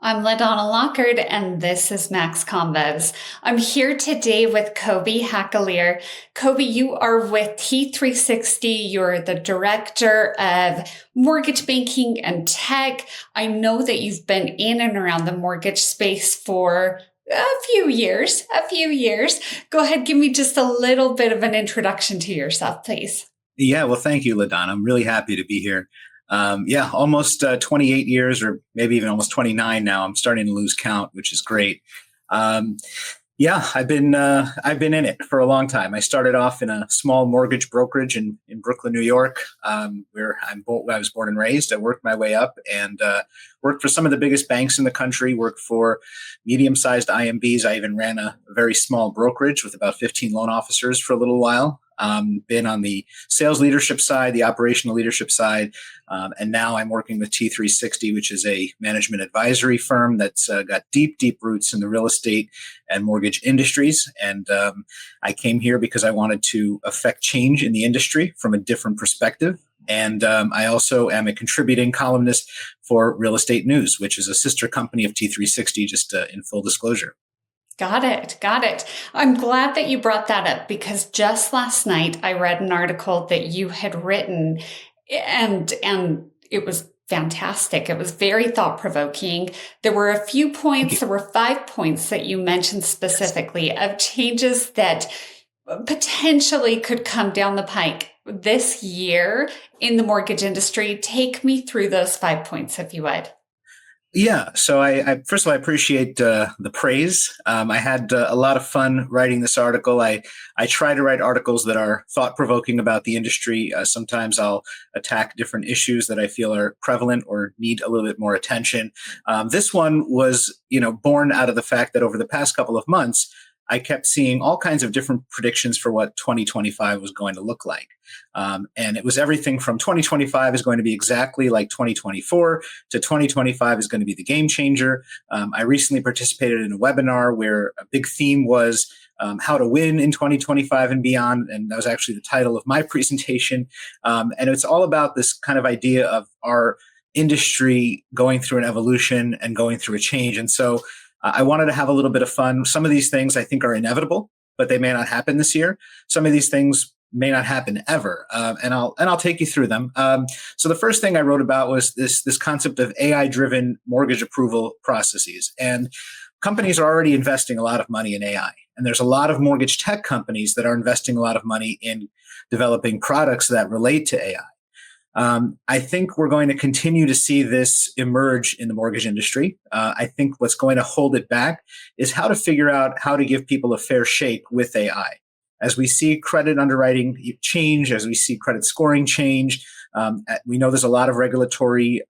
I'm LaDonna Lockard, and this is Max Convos. I'm here today with Coby Hakalir. Coby, you are with T360. You're the director of mortgage banking and tech. I know that you've been in and around the mortgage space for a few years. Go ahead, give me just a little bit of an introduction to yourself, please. Yeah, well, thank you, LaDonna. I'm really happy to be here. Almost 28 years, or maybe even almost 29 now. I'm starting to lose count, which is great. Um, I've been in it for a long time. I started off in a small mortgage brokerage in Brooklyn, New York, where I was born and raised. I worked my way up and worked for some of the biggest banks in the country. Worked for medium-sized IMBs. I even ran a very small brokerage with about 15 loan officers for a little while. Been on the sales leadership side, the operational leadership side, and now I'm working with T360, which is a management advisory firm that's got deep roots in the real estate and mortgage industries. And I came here because I wanted to affect change in the industry from a different perspective. And I also am a contributing columnist for Real Estate News, which is a sister company of T360, just in full disclosure. Got it. I'm glad that you brought that up because just last night I read an article that you had written and it was fantastic. It was very thought-provoking. There were a few points, there were 5 points that you mentioned specifically of changes that potentially could come down the pike this year in the mortgage industry. Take me through those 5 points, if you would. Yeah. So I first of all, I appreciate the praise. I had a lot of fun writing this article. I try to write articles that are thought provoking about the industry. Sometimes I'll attack different issues that I feel are prevalent or need a little bit more attention. This one was, born out of the fact that over the past couple of months, I kept seeing all kinds of different predictions for what 2025 was going to look like. And it was everything from 2025 is going to be exactly like 2024 to 2025 is going to be the game changer. I recently participated in a webinar where a big theme was how to win in 2025 and beyond. And that was actually the title of my presentation. And it's all about this kind of idea of our industry going through an evolution and going through a change. And so I wanted to have a little bit of fun. Some of these things I think are inevitable, but they may not happen this year. Some of these things may not happen ever, and I'll take you through them. So the first thing I wrote about was this concept of AI-driven mortgage approval processes, and companies are already investing a lot of money in AI, and there's a lot of mortgage tech companies that are investing a lot of money in developing products that relate to AI. I think we're going to continue to see this emerge in the mortgage industry. I think what's going to hold it back is how to figure out how to give people a fair shake with AI. As we see credit underwriting change, as we see credit scoring change, we know there's a lot of regulatory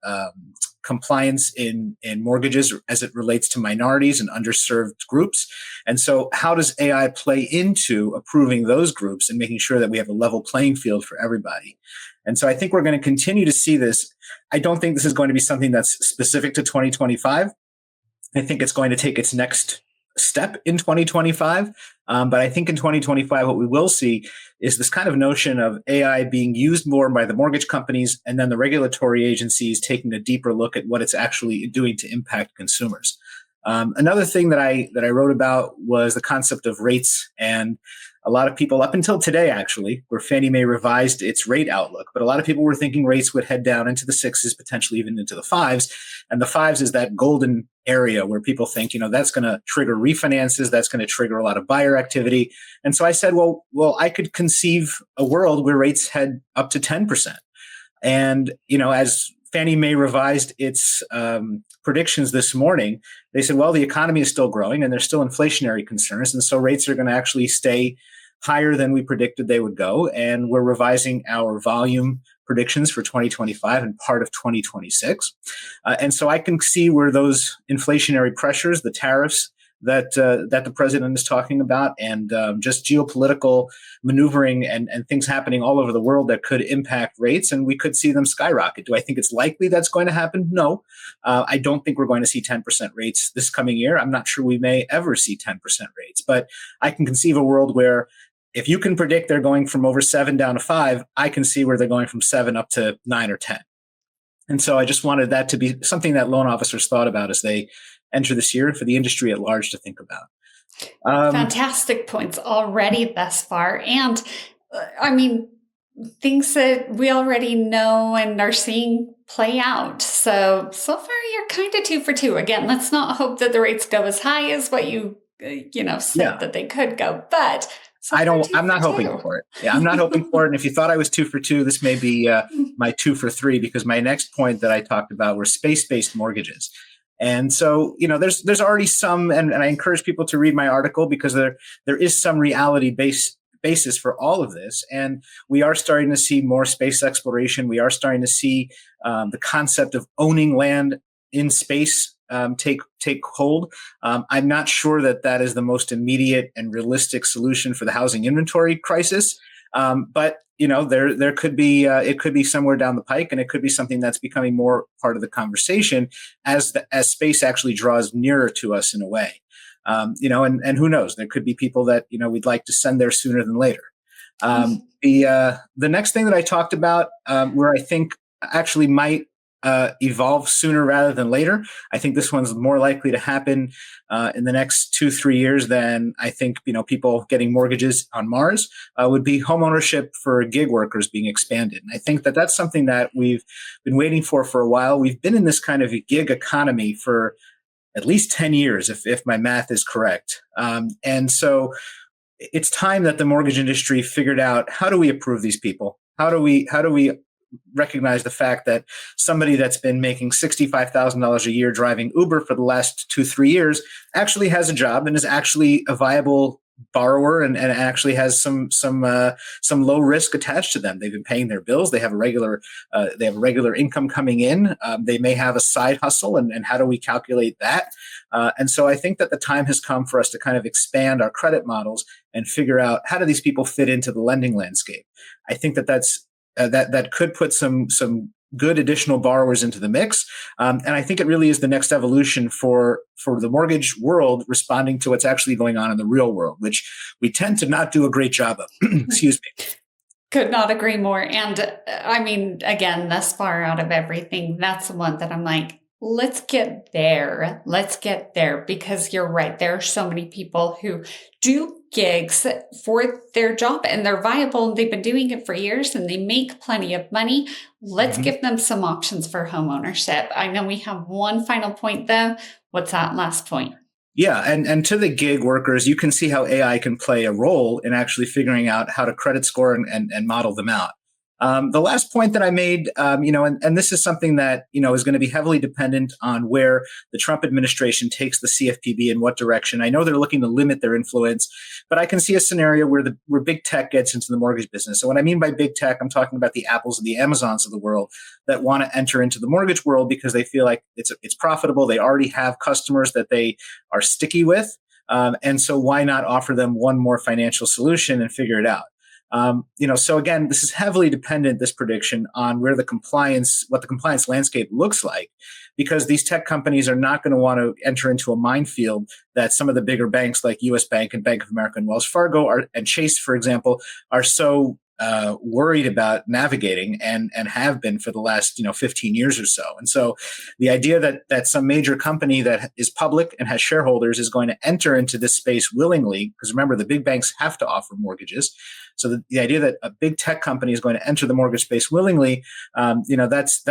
compliance in mortgages as it relates to minorities and underserved groups. And so how does AI play into approving those groups and making sure that we have a level playing field for everybody? And so I think we're going to continue to see this. I don't think this is going to be something that's specific to 2025. I think it's going to take its next step in 2025. But I think in 2025, what we will see is this kind of notion of AI being used more by the mortgage companies and then the regulatory agencies taking a deeper look at what it's actually doing to impact consumers. Another thing that I wrote about was the concept of rates, and a lot of people up until today, actually, where Fannie Mae revised its rate outlook, but a lot of people were thinking rates would head down into the sixes, potentially even into the fives. And the fives is that golden area where people think, that's going to trigger refinances, that's going to trigger a lot of buyer activity. And so I said, well, I could conceive a world where rates head up to 10%. And, as Fannie Mae revised its predictions this morning, they said, well, the economy is still growing and there's still inflationary concerns. And so rates are going to actually stay higher than we predicted they would go. And we're revising our volume predictions for 2025 and part of 2026. And so I can see where those inflationary pressures, the tariffs that the president is talking about, and just geopolitical maneuvering and things happening all over the world that could impact rates, and we could see them skyrocket. Do I think it's likely that's going to happen? No. I don't think we're going to see 10% rates this coming year. I'm not sure we may ever see 10% rates, but I can conceive a world where if you can predict they're going from over 7 down to 5, I can see where they're going from 7 up to 9 or 10. And so I just wanted that to be something that loan officers thought about as they enter this year, for the industry at large to think about. Fantastic points already thus far. And I mean, things that we already know and are seeing play out. So far you're kind of 2 for 2. Again, let's not hope that the rates go as high as what you said that they could go, but I'm not hoping for it. Yeah, I'm not hoping for it. And if you thought I was 2 for 2, this may be my 2 for 3, because my next point that I talked about were space-based mortgages. And so, there's already some, and I encourage people to read my article, because there is some reality basis for all of this. And we are starting to see more space exploration. We are starting to see the concept of owning land in space take hold. I'm not sure that is the most immediate and realistic solution for the housing inventory crisis. But there could be it could be somewhere down the pike, and it could be something that's becoming more part of the conversation as space actually draws nearer to us in a way. And who knows? There could be people that we'd like to send there sooner than later. The next thing that I talked about, where I think actually might evolve sooner rather than later. I think this one's more likely to happen in the next 2-3 years than I think people getting mortgages on Mars, would be homeownership for gig workers being expanded. And I think that's something that we've been waiting for a while. We've been in this kind of a gig economy for at least 10 years, if my math is correct. And so it's time that the mortgage industry figured out, how do we approve these people? How do we recognize the fact that somebody that's been making $65,000 a year driving Uber for the last 2-3 years actually has a job and is actually a viable borrower and actually has some low risk attached to them. They've been paying their bills. They have a regular income coming in. They may have a side hustle, and how do we calculate that? And so I think that the time has come for us to kind of expand our credit models and figure out, how do these people fit into the lending landscape? I think that could put some good additional borrowers into the mix. And I think it really is the next evolution for the mortgage world responding to what's actually going on in the real world, which we tend to not do a great job of. Excuse me. Could not agree more. And I mean, again, thus far out of everything, that's the one that I'm like, let's get there. Let's get there, because you're right. There are so many people who do gigs for their job and they're viable and they've been doing it for years and they make plenty of money. Let's give them some options for home ownership. I know we have one final point though. What's that last point? Yeah. And to the gig workers, you can see how AI can play a role in actually figuring out how to credit score and model them out. The last point that I made, and this is something that, is going to be heavily dependent on where the Trump administration takes the CFPB in what direction. I know they're looking to limit their influence, but I can see a scenario where big tech gets into the mortgage business. So what I mean by big tech, I'm talking about the Apples and the Amazons of the world that want to enter into the mortgage world because they feel like it's profitable. They already have customers that they are sticky with. And so why not offer them one more financial solution and figure it out? So again, this is heavily dependent, this prediction, on what the compliance landscape looks like, because these tech companies are not going to want to enter into a minefield that some of the bigger banks like US Bank and Bank of America and Wells Fargo and Chase, for example, are so worried about navigating and have been for the last 15 years or so. And so the idea that some major company that is public and has shareholders is going to enter into this space willingly, because remember, the big banks have to offer mortgages. So the idea that a big tech company is going to enter the mortgage space willingly, that's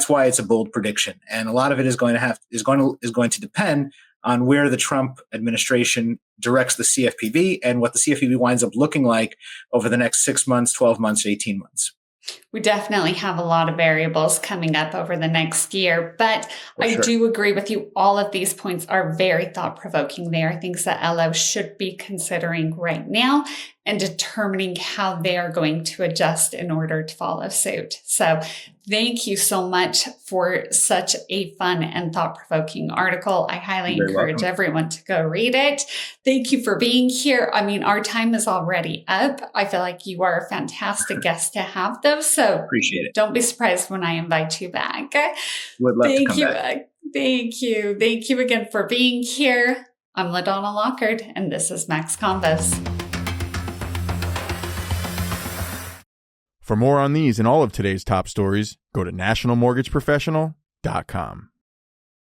why it's a bold prediction. And a lot of it is going to depend on where the Trump administration directs the CFPB and what the CFPB winds up looking like over the next 6 months, 12 months, 18 months. We definitely have a lot of variables coming up over the next year, but I do agree with you. All of these points are very thought-provoking. They are things that LO should be considering right now and determining how they are going to adjust in order to follow suit. So thank you so much for such a fun and thought-provoking article. I highly encourage everyone to go read it. Thank you for being here. I mean, our time is already up. I feel like you are a fantastic guest to have, though. So appreciate it. Don't be surprised when I invite you back. Would love to come back. Thank you. Thank you again for being here. I'm LaDonna Lockard, and this is Max Convos. For more on these and all of today's top stories, Go to nationalmortgageprofessional.com.